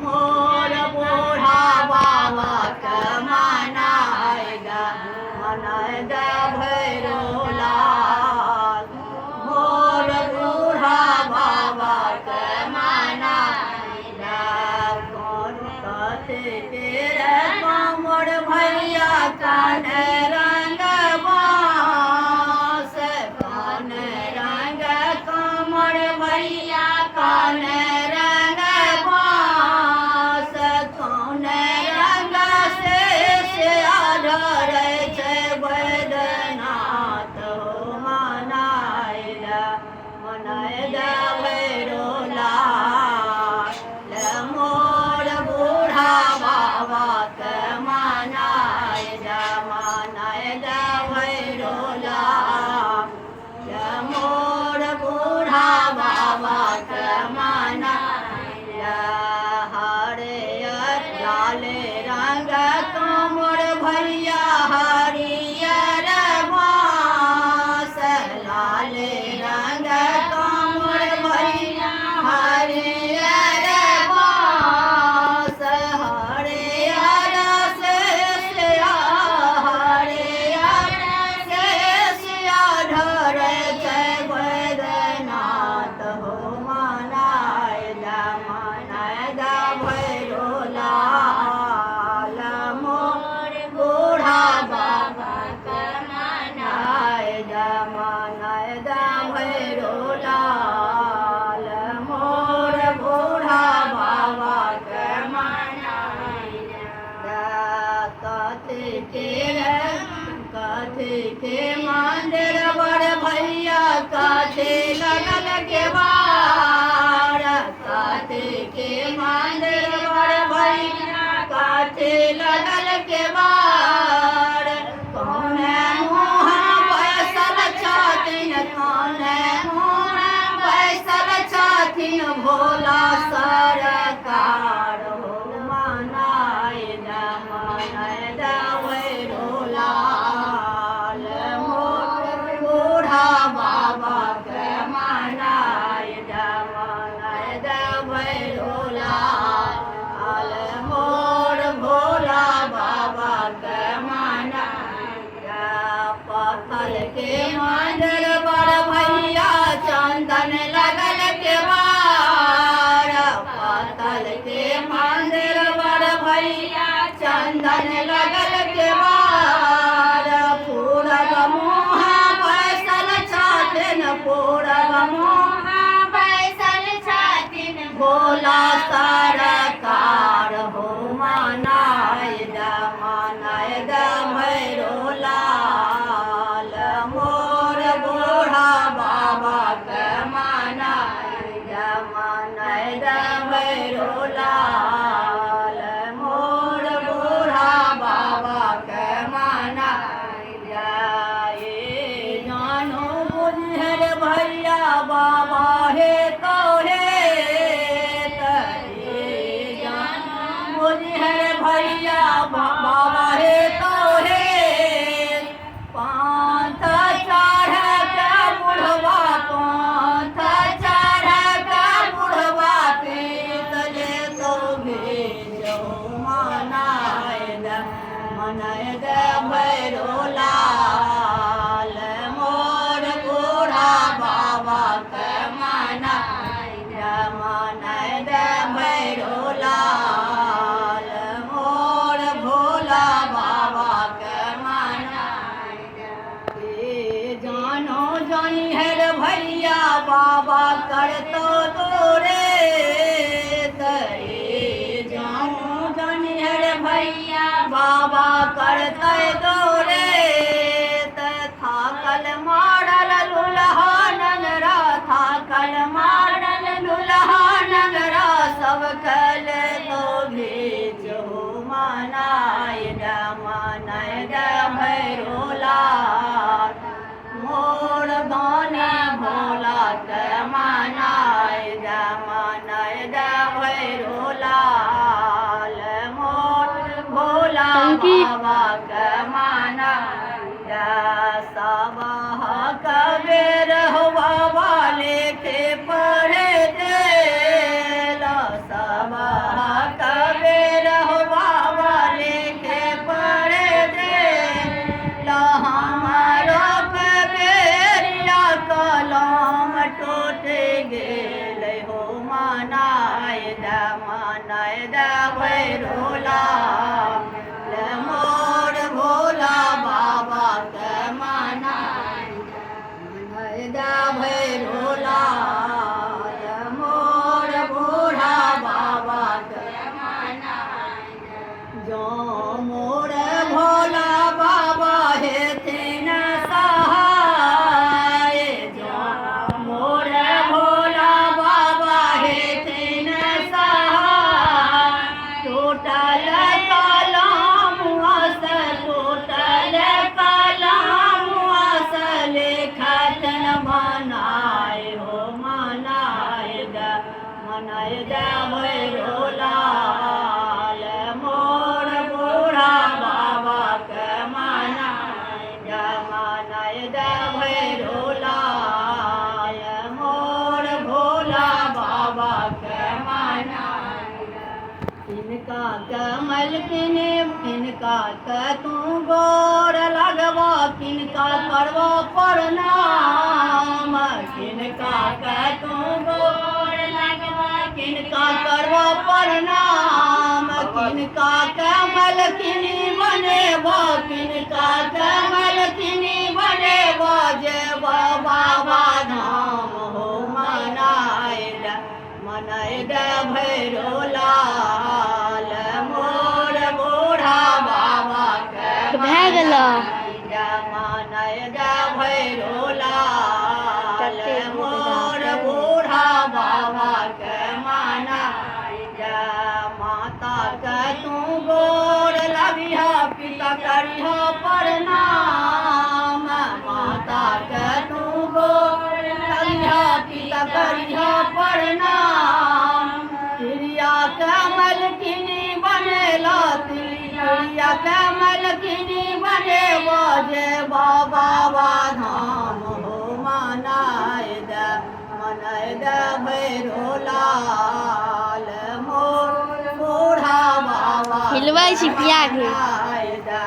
मोर बूढ़ा बाबा के मनाए गा भैरो लाल। मोर बूढ़ा बाबा के मनाए गा कौन कथे तेरे कमर भैया कान रंग बास कान रंग कमर भैया कान रंग बास कौन रंग से आधर छै वैद्यनाथ हो मनाए गा भैरो लाल। मोर बूढ़ा बाबा के मनाए गा भैरो लाल। मोर बूढ़ा बाबा के मनाए हरियर लाल रंग कमर भैया हरियर बास लाल रंग कमर भैया हरियर बास हरियर से धर छै वैद्यनाथ हो मनाए गा भैरो लाल। मोर बूढ़ा बाबा के मनाए गा भैरो लाल। मोर बूढ़ा बाबा के मनाए गा कथी के मंदिर बड़ भैया कथी लगल केवाड़ कथी के मंदिर बड़ भैया कथी लगल केवाड़ कौन मुँह बैसल छथिन कौन मुँह बैसल छथिन भोला सरकार हो मनाए गा भैरो लाल। मोर बूढ़ा बाबा के मनाए गा भैरो लाल। मोर भोला बाबा के मनाए गा पत्थर के मंदिर बड़ भैया चंदन लगल केवाड़ पत्थर के मंदिर बड़ भैया चंदन लगल केवाड़ पूरब मुँह बैसल छथिन पूरब मुँह बैसल छथिन भोला सरकार हो मनाए गा भैरो लाल। मोर बूढ़ा बाबा के मनाए गा भैरो लाल। मोर बूढ़ा बाबा के मनाए जानो बुझल भैया बाबा हे कहे जानो बुझल भैया बाबा हे कहे पाँथ चढ़ के बुढ़वा पाँथ चढ़ के बुढ़वा पीत ले तो भेजो मनाए गा भैरो लाल। मोर बूढ़ा बाबा के मनाए गा भैरो लाल। मोर भोला बाबा के मनाए जानो जानी है भैया बाबा करतो तोरे जानो जानी है भैया बाबा करते तोरे थाकल मारल लुल्हा नगरा थाकल मारल लुल्हा नगरा सब कल तो भेजो मनाए गा भैरो लाल। मोर गाने भोला के मनाए गा भैरो लाल। मोर भोला बाबा के मनाए गा सब कबीर हुआ वाले के पढ़े दे सब मनाय द भैरोलाल मोर भोला बाबा के मनाय द भैरोलाल मोर बूढ़ा बाबा के जो मोर भोला बाबा हेथिन सहाय जो मोर भोला बाबा हेथिन सहाय टूटल कलम से टूटल कलम से लेखन मनाय हो मनाय द भैरोलाल मोर बूढ़ा बाबा के मनाय द भैरोलाल मोर भोला बाबा के मनाय किनका कमल किने किनका के तू गोर लगवा किनका करवा प्रणाम किनका के तू गोर लगवा किनका करवा प्रणाम किनका कमल किनी बनेबा किनका कमल किनी बनेबा जे बाबा धाम हो मनाय द भैरोलाल मोर बूढ़ा बाबा के मनाय द भैरोलाल मोर बूढ़ा बाबा के मनाय द माता के तू गोर लगिहा पिता करिहा प्रणाम माता के तू गोर लगिहा पिता करिहा प्रणाम प्रिया कमल किनी बनेला प्रिया कमल किनी बनेबा जे बाबा धाम हो मनाय द भैरोलाल मोर बूढ़ा बाबा हिलबै छिपिया के मनाय द